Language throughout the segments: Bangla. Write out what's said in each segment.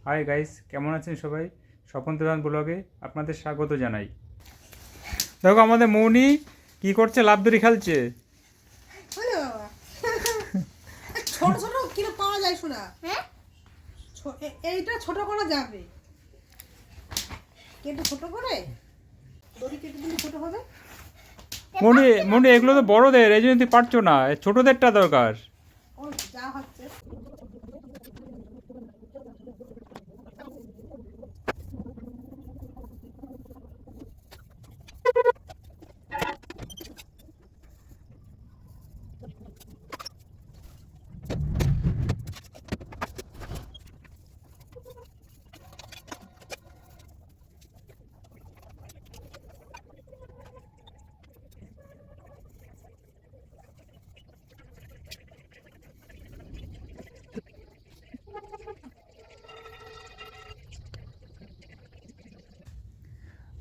হাই গাইস, কেমন আছেন সবাই? স্বপন প্রধান ব্লগে আপনাদের স্বাগত জানাই। দেখো আমাদের মৌনি কি করছে, লাফ দড়ি খেলছে। ওরে বাবা। ছোট ছোট কিনে পাওয়া যায় শোনা। হ্যাঁ, এইটা ছোট করা যাবে, কেটে ছোট করে দড়ি কেটে দিলে ছোট হবে। মৌনি মৌনি এগুলো তো বড়দের, এই জন্য তুই পারছো না, ছোটদেরটা দরকার। ও যা হচ্ছে।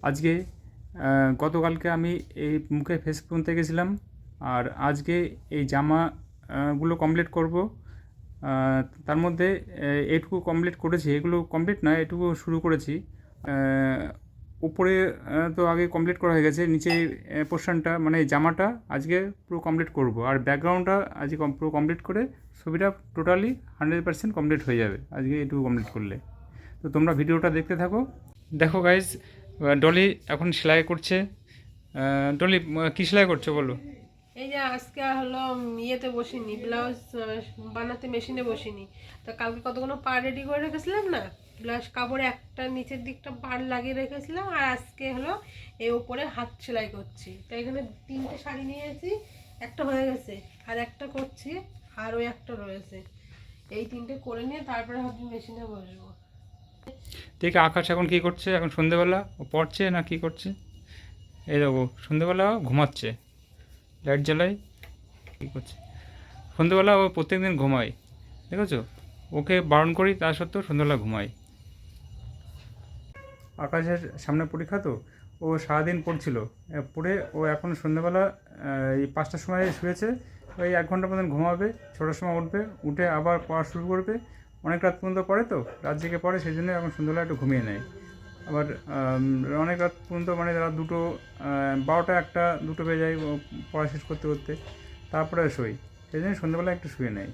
আজকে গতকালকে আমি এই মুখে ফেস কিনতে গেছিলাম, আর আজকে এই জামাগুলো কমপ্লিট করব। তার মধ্যে এটুকু কমপ্লিট করেছি, এগুলো কমপ্লিট না, এটুকু শুরু করেছি। উপরে তো আগে কমপ্লিট করা হয়ে গেছে, নিচে পোর্শনটা মানে জামাটা আজকে পুরো কমপ্লিট করব, আর ব্যাকগ্রাউন্ডটা আজকে পুরো কমপ্লিট করে ছবিটা টোটালি 100% কমপ্লিট হয়ে যাবে আজকে এটুকু কমপ্লিট করলে। তো তোমরা ভিডিওটা দেখতে থাকো। দেখো গাইজ, ডলি এখন সেলাই করছে। ডলি, কী সেলাই করছো বলো? এই যে আজকে হলো ইয়েতে বসিনি, ব্লাউজ বানাতে মেশিনে বসিনি। তো কালকে কতগুলো পাড় রেডি করে রেখেছিলাম না, ব্লাউজ কাপড়ে একটা নিচের দিকটা পাড় লাগিয়ে রেখেছিলাম, আর আজকে হলো এই উপরে হাত সেলাই করছি। তো এখানে 3টে শাড়ি নিয়েছি, একটা হয়ে গেছে আর একটা করছি, আর ওই একটা রয়েছে। এই 3টে করে নিয়ে তারপরে ভাবছি মেশিনে বসবো। ঠিক, আকাশ এখন কী করছে? এখন সন্ধেবেলা ও পড়ছে না কী করছে? এই দেখো, সন্ধেবেলা ঘুমাচ্ছে, লাইট জ্বালাই কী করছে। সন্ধেবেলা ও প্রত্যেক দিন ঘুমায়, দেখেছো? ওকে বারণ করি, তা সত্ত্বেও সন্ধেবেলা ঘুমায়। আকাশের সামনে পরীক্ষা তো, ও সারাদিন পড়ছিল, পড়ে ও এখন সন্ধ্যেবেলা এই 5টার সময় শুয়েছে। ওই 1 ঘন্টা মতন ঘুমাবে, 6টার সময় উঠবে, উঠে আবার পড়া শুরু করবে। অনেক রাত পর্যন্ত পড়ে, তো রাত জেগে পড়ে, সেই জন্য এখন সন্ধ্যেবেলা একটু ঘুমিয়ে নেয়। আবার অনেক রাত পর্যন্ত, মানে রাত 2টো, 12টা, 1টা, 2টো বেজে যায় ও পড়া শেষ করতে করতে, তারপরে শোয়। সেই জন্য সন্ধ্যেবেলা একটু শুয়ে নেয়।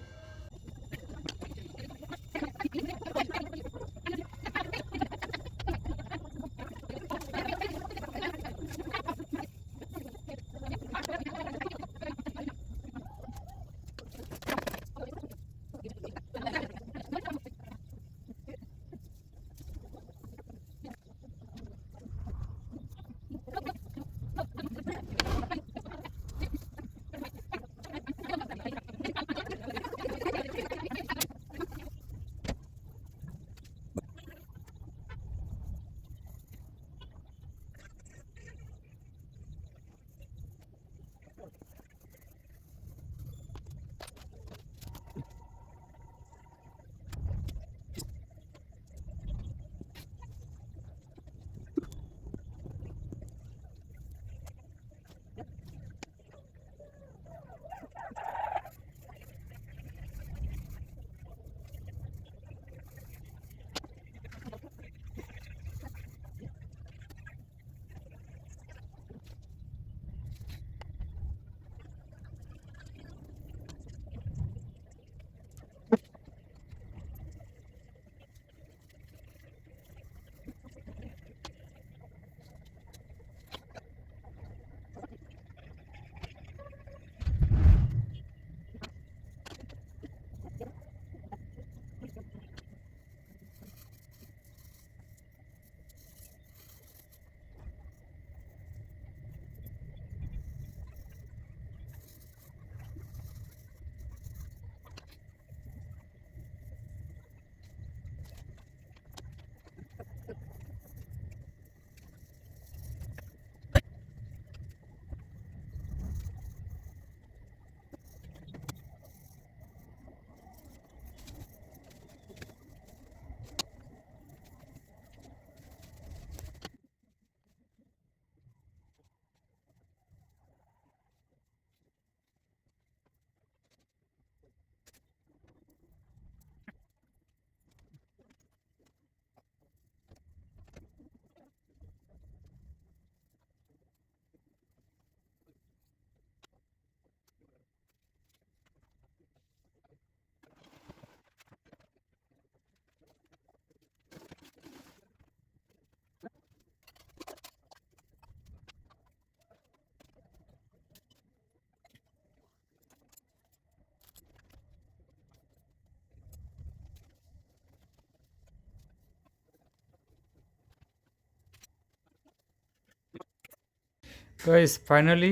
গাইস ফাইনালি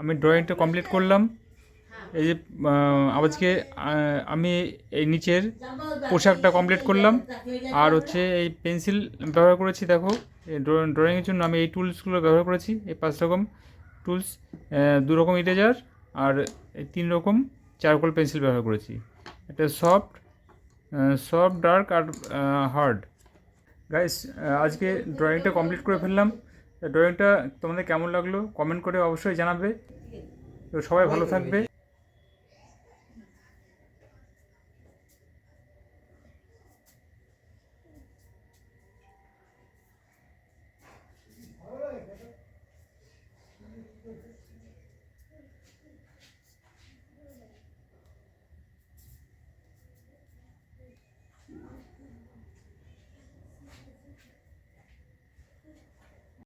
আমি ড্রয়িংটা কমপ্লিট করলাম। এই যে আজকে আমি এই নিচের পোশাকটা কমপ্লিট করলাম, আর হচ্ছে এই পেন্সিল ব্যবহার করেছি। দেখো এই ড্রয়িংয়ের জন্য আমি এই টুলসগুলো ব্যবহার করেছি, এই 5 রকম টুলস, 2 রকম ইরেজার আর এই 3 রকম চারকোল পেন্সিল ব্যবহার করেছি। এটা সফট, ডার্ক আর হার্ড। গাইস আজকে ড্রয়িংটা কমপ্লিট করে ফেললাম। ড্রয়িংটা তোমাদের কেমন লাগলো কমেন্ট করে অবশ্যই জানাবে। তো সবাই ভালো থাকবে,